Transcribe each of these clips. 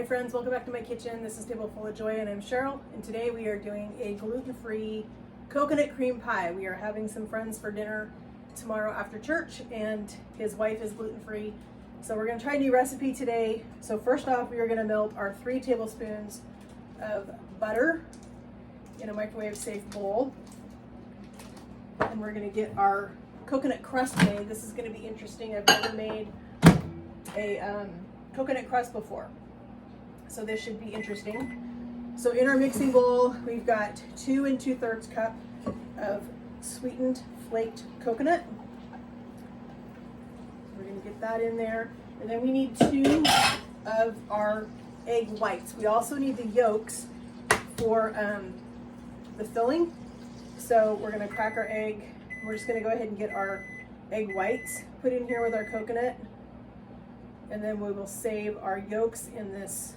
Hi friends, welcome back to my kitchen. This is Table Full of Joy and I'm Cheryl, and today we are doing a gluten-free coconut cream pie. We are having some friends for dinner tomorrow after church and his wife is gluten-free. So we're going to try a new recipe today. So first off, we are going to melt our 3 tablespoons of butter in a microwave safe bowl. And we're going to get our coconut crust made. This is going to be interesting. I've never made a coconut crust before, so this should be interesting. So in our mixing bowl, we've got 2 2/3 cup of sweetened flaked coconut. We're going to get that in there, and then we need 2 of our egg whites. We also need the yolks for the filling. So we're going to crack our egg. We're just going to go ahead and get our egg whites put in here with our coconut. And then we will save our yolks in this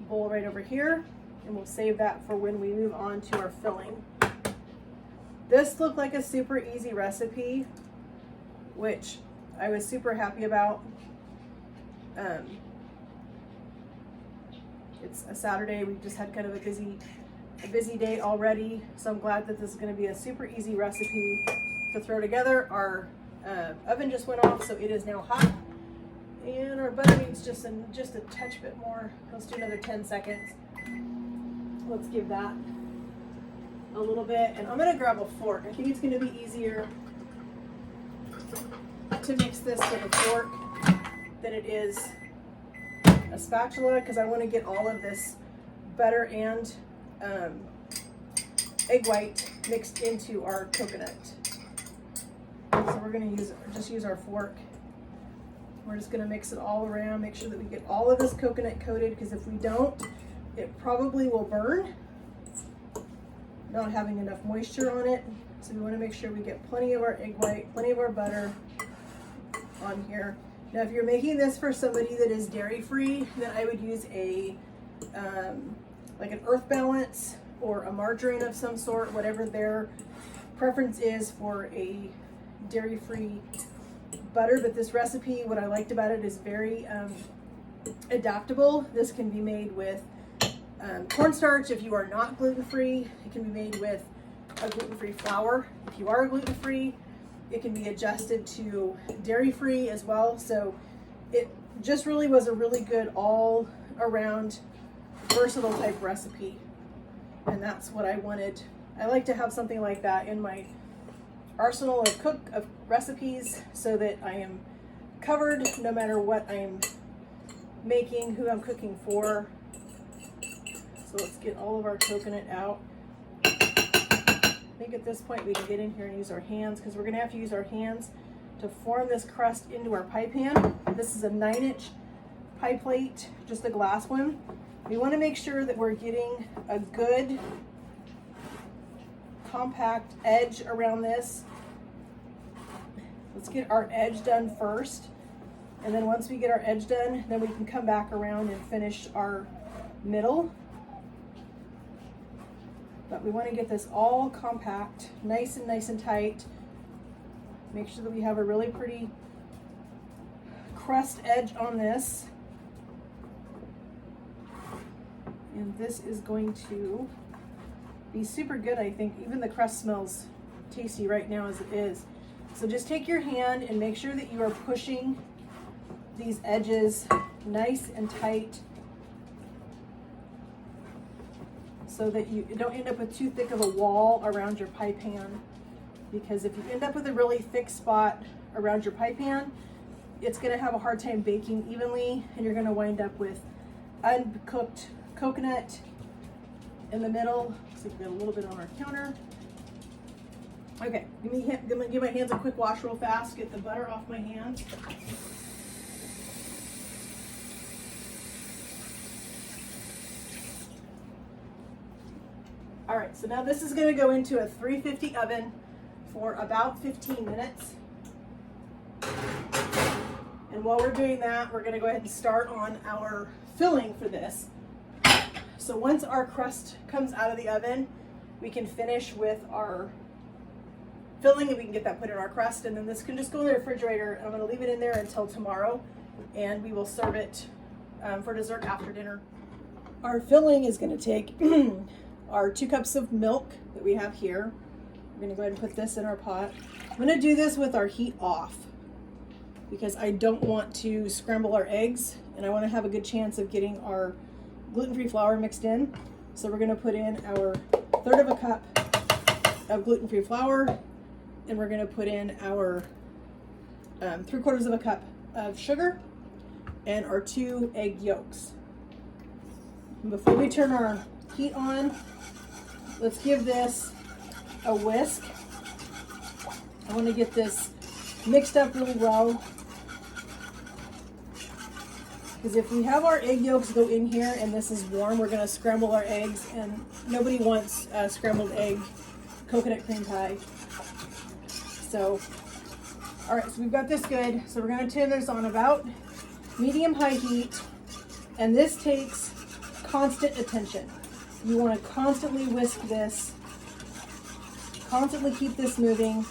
bowl right over here. And we'll save that for when we move on to our filling. This looked like a super easy recipe, which I was super happy about. It's a Saturday. We've just had kind of a busy day already. So I'm glad that this is going to be a super easy recipe to throw together. Our oven just went off, so it is now hot. And our butter needs just a touch bit more. Let's do another 10 seconds. Let's give that a little bit. And I'm gonna grab a fork. I think it's gonna be easier to mix this with a fork than it is a spatula, because I want to get all of this butter and egg white mixed into our coconut. So we're gonna just use our fork. We're just gonna mix it all around, make sure that we get all of this coconut coated, because if we don't, it probably will burn, not having enough moisture on it. So we wanna make sure we get plenty of our egg white, plenty of our butter on here. Now, if you're making this for somebody that is dairy-free, then I would use a, like an Earth Balance or a margarine of some sort, whatever their preference is for a dairy-free butter. But this recipe, what I liked about it is very adaptable. This can be made with cornstarch if you are not gluten-free. It can be made with a gluten-free flour. If you are gluten-free, it can be adjusted to dairy-free as well. So it just really was a really good all-around versatile type recipe. And that's what I wanted. I like to have something like that in my arsenal of recipes, so that I am covered no matter what I'm making, who I'm cooking for. So let's get all of our coconut out. I think at this point we can get in here and use our hands, because we're going to have to use our hands to form this crust into our pie pan. This is a 9-inch pie plate, just a glass one. We want to make sure that we're getting a good compact edge around this. Let's get our edge done first, and then once we get our edge done, then we can come back around and finish our middle. But we want to get this all compact, nice and tight. Make sure that we have a really pretty crust edge on this. And this is going to be super good, I think. Even the crust smells tasty right now as it is. So just take your hand and make sure that you are pushing these edges nice and tight, so that you don't end up with too thick of a wall around your pie pan. Because if you end up with a really thick spot around your pie pan, it's gonna have a hard time baking evenly, and you're gonna wind up with uncooked coconut in the middle. So we got a little bit on our counter. Okay, I'm gonna give my hands a quick wash real fast, get the butter off my hands. All right, so now this is gonna go into a 350 oven for about 15 minutes. And while we're doing that, we're gonna go ahead and start on our filling for this. So once our crust comes out of the oven, we can finish with our filling, and we can get that put in our crust, and then this can just go in the refrigerator, and I'm going to leave it in there until tomorrow, and we will serve it for dessert after dinner. Our filling is going to take our 2 cups of milk that we have here. We're going to go ahead and put this in our pot. I'm going to do this with our heat off because I don't want to scramble our eggs, and I want to have a good chance of getting our gluten-free flour mixed in. So we're going to put in our 1/3 of a cup of gluten-free flour, and we're going to put in our 3/4 of a cup of sugar and our 2 egg yolks. And before we turn our heat on, let's give this a whisk. I want to get this mixed up really well, because if we have our egg yolks go in here and this is warm, we're going to scramble our eggs, and nobody wants scrambled egg coconut cream pie. So, all right, so we've got this good. So we're going to turn this on about medium-high heat, and this takes constant attention. You want to constantly whisk this, constantly keep this moving.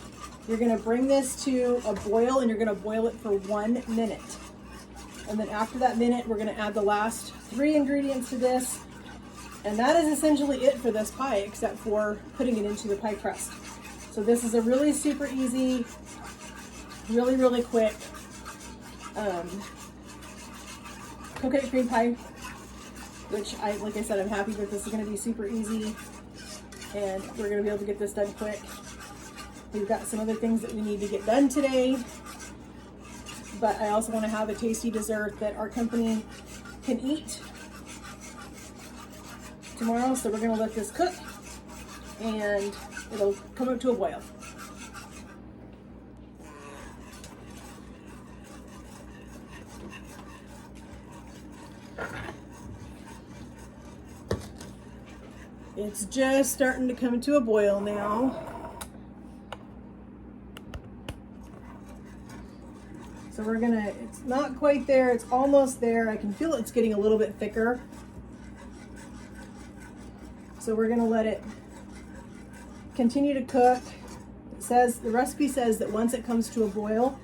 You're going to bring this to a boil, and you're going to boil it for 1 minute. And then after that minute, we're going to add the last 3 ingredients to this. And that is essentially it for this pie, except for putting it into the pie crust. So this is a really super easy, really, really quick coconut cream pie, which like I said, I'm happy that this is going to be super easy, and we're going to be able to get this done quick. We've got some other things that we need to get done today, but I also want to have a tasty dessert that our company can eat tomorrow. So we're going to let this cook, and it'll come up to a boil. It's just starting to come to a boil now. So we're gonna, it's not quite there, it's almost there. I can feel it's getting a little bit thicker. So we're gonna let it continue to cook. It says, the recipe says that once it comes to a boil,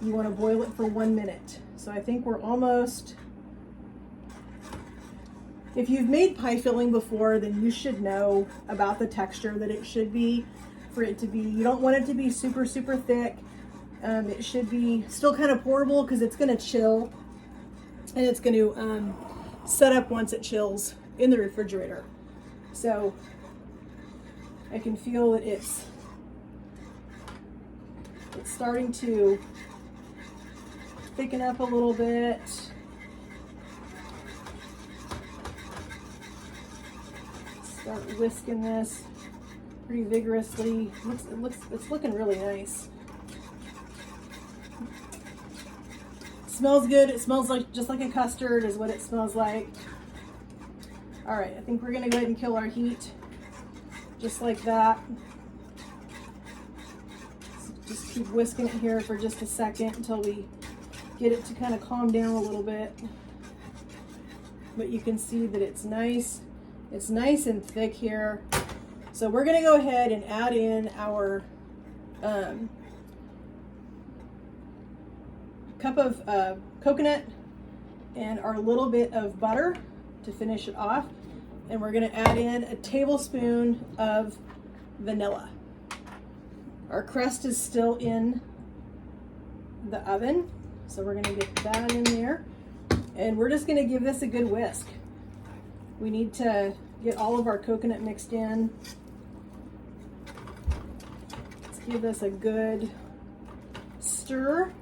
you wanna boil it for 1 minute. So I think we're almost, if you've made pie filling before, then you should know about the texture that it should be for it to be, you don't want it to be super, super thick. It should be still kind of pourable because it's going to chill, and it's going to set up once it chills in the refrigerator. So I can feel that it's starting to thicken up a little bit. Start whisking this pretty vigorously. It's looking really nice. Smells good. It smells like just like a custard is what it smells like. All right, I think we're gonna go ahead and kill our heat just like that. So just keep whisking it here for just a second until we get it to kind of calm down a little bit. But you can see that it's nice. It's nice and thick here. So we're gonna go ahead and add in our cup of coconut and our little bit of butter to finish it off. And we're gonna add in a tablespoon of vanilla. Our crust is still in the oven, so we're gonna get that in there. And we're just gonna give this a good whisk. We need to get all of our coconut mixed in. Let's give this a good stir.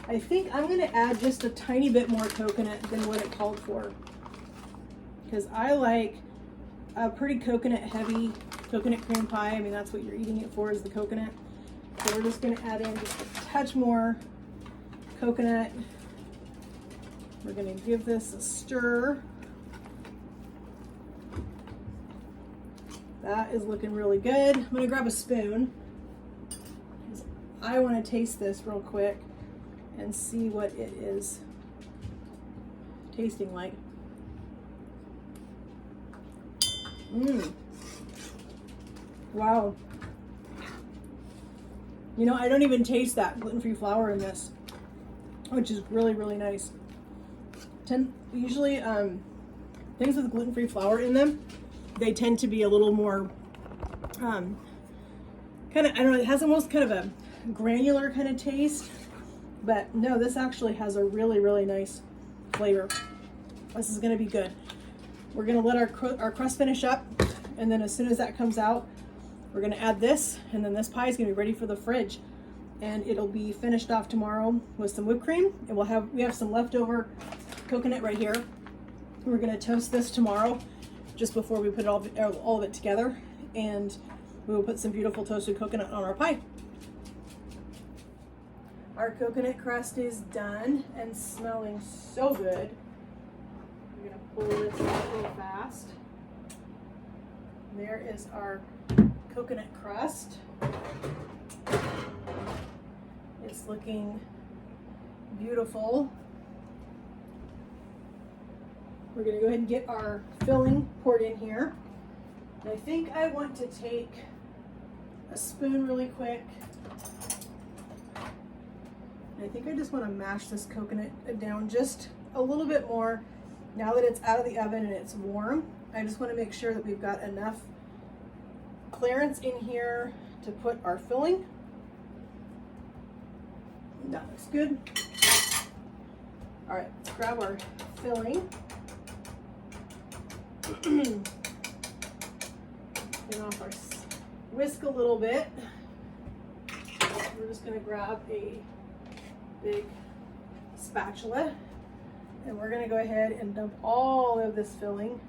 I think I'm going to add just a tiny bit more coconut than what it called for, because I like a pretty coconut heavy coconut cream pie. I mean, that's what you're eating it for, is the coconut. So we're just going to add in just a touch more coconut. We're going to give this a stir. That is looking really good. I'm going to grab a spoon, because I want to taste this real quick and see what it is tasting like. Wow. You know, I don't even taste that gluten-free flour in this, which is really, really nice. Usually, things with gluten-free flour in them, they tend to be a little more, kind of, I don't know, it has almost kind of a granular kind of taste, but no, this actually has a really, really nice flavor. This is gonna be good. We're gonna let our crust finish up, and then as soon as that comes out, we're gonna add this, and then this pie is gonna be ready for the fridge. And it'll be finished off tomorrow with some whipped cream, and we have some leftover coconut right here. We're gonna toast this tomorrow, just before we put all of it together, and we will put some beautiful toasted coconut on our pie. Our coconut crust is done and smelling so good. We're gonna pull this out real fast. There is our coconut crust. It's looking beautiful. We're gonna go ahead and get our filling poured in here. And I think I want to take a spoon really quick. And I think I just want to mash this coconut down just a little bit more. Now that it's out of the oven and it's warm, I just want to make sure that we've got enough clearance in here to put our filling. That looks good. All right, let's grab our filling. Get off our whisk a little bit. We're just going to grab a big spatula, and we're going to go ahead and dump all of this filling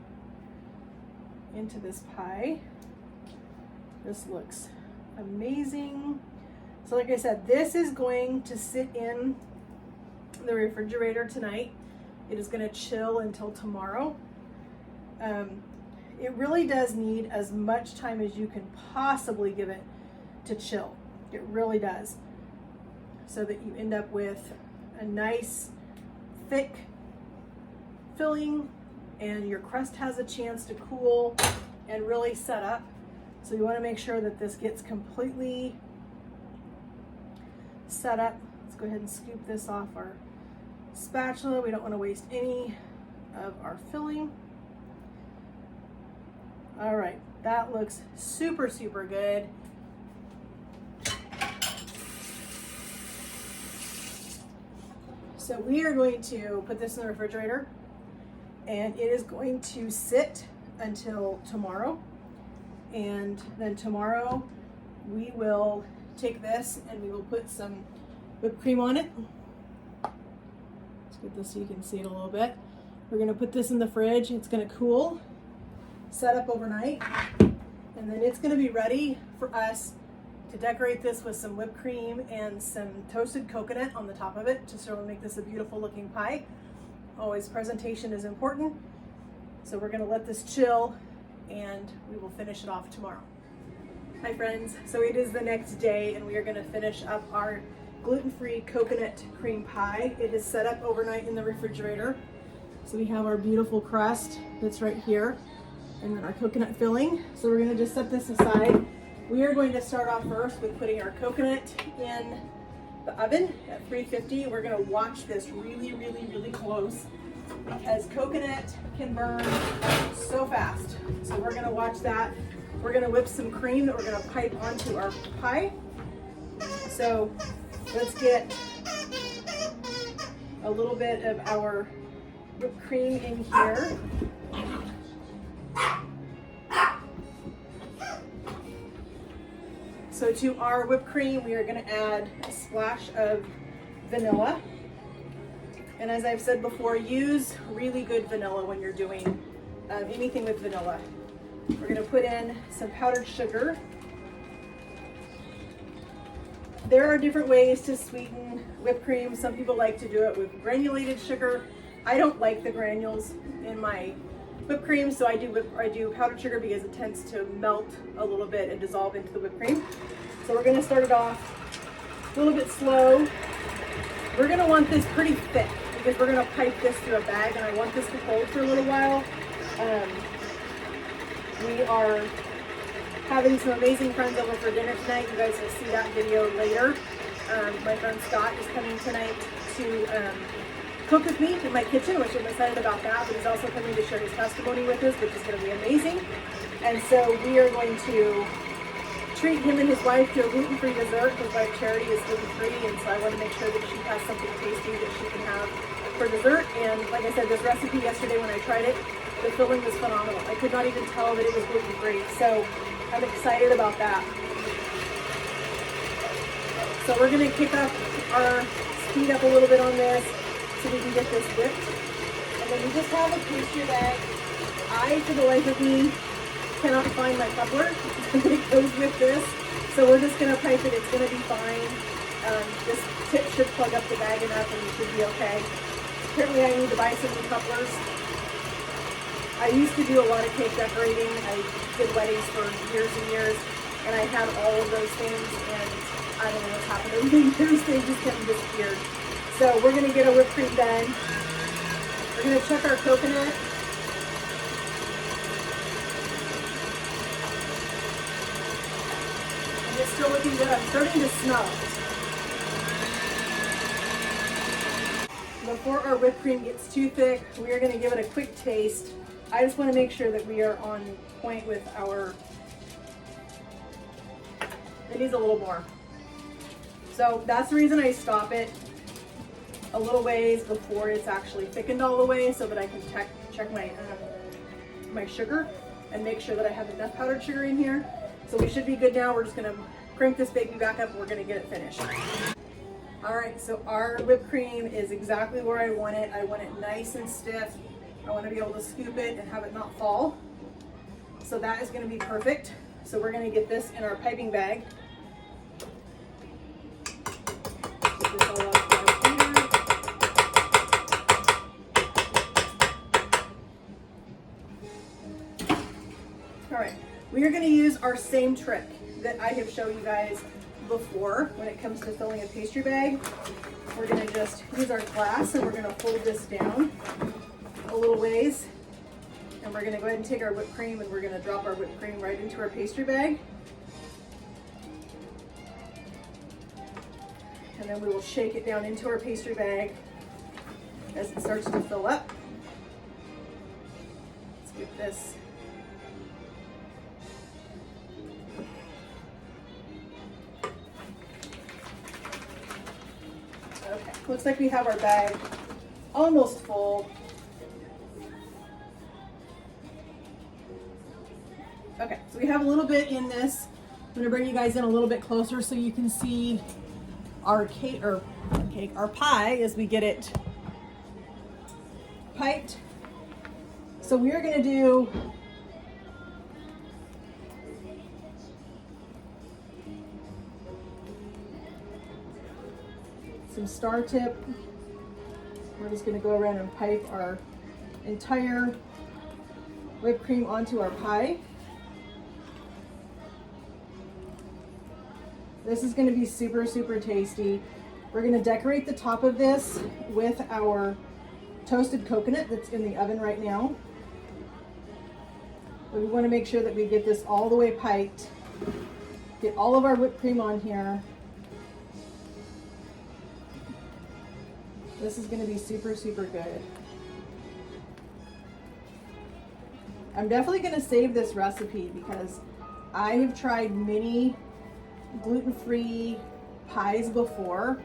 into this pie. This looks amazing. So like I said, this is going to sit in the refrigerator tonight. It is going to chill until tomorrow. It really does need as much time as you can possibly give it to chill. It really does. So that you end up with a nice, thick filling, and your crust has a chance to cool and really set up. So you want to make sure that this gets completely set up. Let's go ahead and scoop this off our spatula. We don't want to waste any of our filling. All right, that looks super, super good. So we are going to put this in the refrigerator, and it is going to sit until tomorrow. And then tomorrow we will take this and we will put some whipped cream on it. Let's get this so you can see it a little bit. We're gonna put this in the fridge. It's gonna cool, set up overnight, and then it's gonna be ready for us to decorate this with some whipped cream and some toasted coconut on the top of it to sort of make this a beautiful looking pie. Always presentation is important. So we're gonna let this chill, and we will finish it off tomorrow. Hi friends, so it is the next day, and we are gonna finish up our gluten-free coconut cream pie. It is set up overnight in the refrigerator. So we have our beautiful crust that's right here, and then our coconut filling. So we're gonna just set this aside. We are going to start off first with putting our coconut in the oven at 350. We're gonna watch this really, really, really close because coconut can burn so fast. So we're gonna watch that. We're gonna whip some cream that we're gonna pipe onto our pie. So let's get a little bit of our whipped cream in here. So to our whipped cream, we are going to add a splash of vanilla. And as I've said before, use really good vanilla when you're doing anything with vanilla. We're going to put in some powdered sugar. There are different ways to sweeten whipped cream. Some people like to do it with granulated sugar. I don't like the granules in my whipped cream, so I do powdered sugar because it tends to melt a little bit and dissolve into the whipped cream. So we're going to start it off a little bit slow. We're going to want this pretty thick because we're going to pipe this through a bag, and I want this to hold for a little while. We are having some amazing friends over for dinner tonight. You guys will see that video later. My friend Scott is coming tonight to cook with me in my kitchen, which I'm excited about that, but he's also coming to share his testimony with us, which is going to be amazing. And so we are going to treat him and his wife to a gluten-free dessert. His wife Charity is gluten-free, and so I want to make sure that she has something tasty that she can have for dessert. And like I said, this recipe yesterday when I tried it, the filling was phenomenal. I could not even tell that it was gluten-free, so I'm excited about that. So we're going to kick up our speed up a little bit on this so we can get this whipped. And then we just have a pastry bag. I, for the life of me, cannot find my coupler that goes with this. So we're just going to pipe it. It's going to be fine. This tip should plug up the bag enough and you should be okay. Apparently I need to buy some new couplers. I used to do a lot of cake decorating. I did weddings for years and years, and I had all of those things, and I don't know what's happened over the years. They just kind of disappeared. So we're going to get our whipped cream done. We're going to check our coconut. And it's still looking good. I'm starting to smell it. Before our whipped cream gets too thick, we are going to give it a quick taste. I just want to make sure that we are on point with our, it needs a little more. So that's the reason I stop it a little ways before it's actually thickened all the way, so that I can check my sugar and make sure that I have enough powdered sugar in here. So we should be good now. We're just going to crank this baby back up and we're going to get it finished. All right, so our whipped cream is exactly where I want it. I want it nice and stiff. I want to be able to scoop it and have it not fall. So that is going to be perfect. So we're going to get this in our piping bag. Get this all out right here. All right, we are going to use our same trick that I have shown you guys before when it comes to filling a pastry bag. We're going to just use our glass and we're going to fold this down a little ways, and we're going to go ahead and take our whipped cream and we're going to drop our whipped cream right into our pastry bag, and then we will shake it down into our pastry bag as it starts to fill up. Let's get this okay. Looks like we have our bag almost full. Okay, so we have a little bit in this. I'm going to bring you guys in a little bit closer so you can see our our pie as we get it piped. So we are going to do some star tip. We're just going to go around and pipe our entire whipped cream onto our pie. This is going to be super, super tasty. We're going to decorate the top of this with our toasted coconut that's in the oven right now. But we want to make sure that we get this all the way piped. Get all of our whipped cream on here. This is going to be super, super good. I'm definitely going to save this recipe because I have tried many gluten-free pies before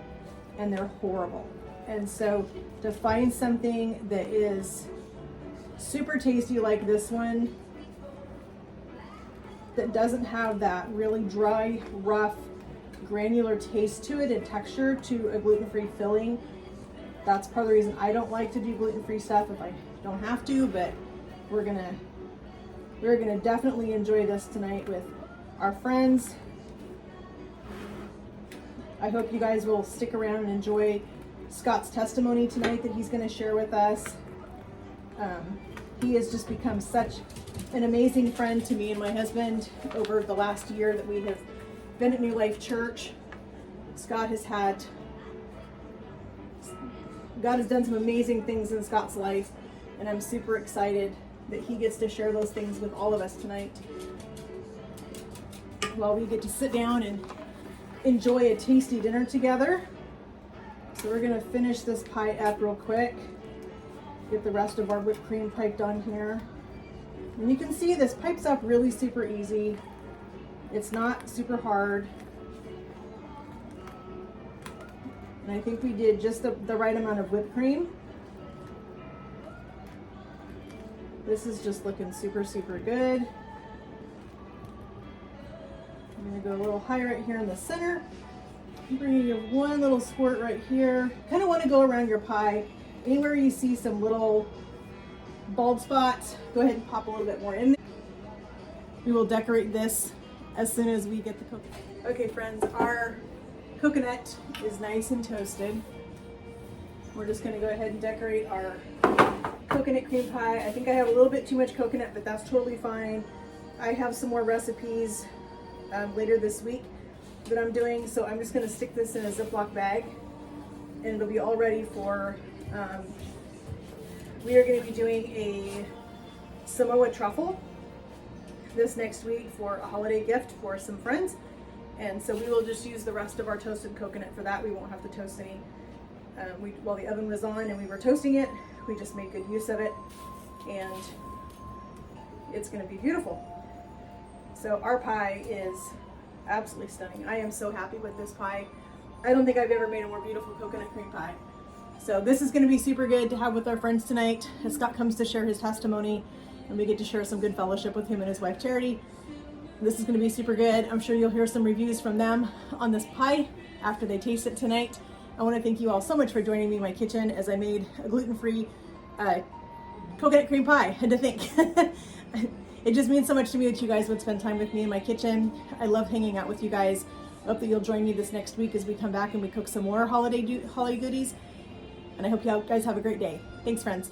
and they're horrible. And so to find something that is super tasty like this one, that doesn't have that really dry, rough, granular taste to it and texture to a gluten-free filling, that's part of the reason I don't like to do gluten-free stuff if I don't have to. But we're gonna definitely enjoy this tonight with our friends. I hope you guys will stick around and enjoy Scott's testimony tonight that he's going to share with us. He has just become such an amazing friend to me and my husband over the last year that we have been at New Life Church. God has done some amazing things in Scott's life, and I'm super excited that he gets to share those things with all of us tonight. while we get to sit down and enjoy a tasty dinner together. So we're gonna finish this pie up real quick. Get the rest of our whipped cream piped on here. And you can see this pipes up really super easy. It's not super hard. And I think we did just the right amount of whipped cream. This is just looking super, super good. I'm gonna go a little higher right here in the center. I'm gonna give one little squirt right here. Kind of want to go around your pie. Anywhere you see some little bald spots, go ahead and pop a little bit more in there. We will decorate this as soon as we get the coconut. Okay friends, our coconut is nice and toasted. We're just gonna go ahead and decorate our coconut cream pie. I think I have a little bit too much coconut, but that's totally fine. I have some more recipes later this week that I'm doing, so I'm just gonna stick this in a Ziploc bag and it'll be all ready for, we are gonna be doing a Samoa truffle this next week for a holiday gift for some friends. And so we will just use the rest of our toasted coconut for that. We won't have to toast any. While the oven was on and we were toasting it, we just made good use of it, and it's gonna be beautiful. So our pie is absolutely stunning. I am so happy with this pie. I don't think I've ever made a more beautiful coconut cream pie. So this is gonna be super good to have with our friends tonight as Scott comes to share his testimony and we get to share some good fellowship with him and his wife Charity. This is gonna be super good. I'm sure you'll hear some reviews from them on this pie after they taste it tonight. I wanna thank you all so much for joining me in my kitchen as I made a gluten-free coconut cream pie. I had to think. It just means so much to me that you guys would spend time with me in my kitchen. I love hanging out with you guys. I hope that you'll join me this next week as we come back and we cook some more holiday goodies. And I hope you guys have a great day. Thanks, friends.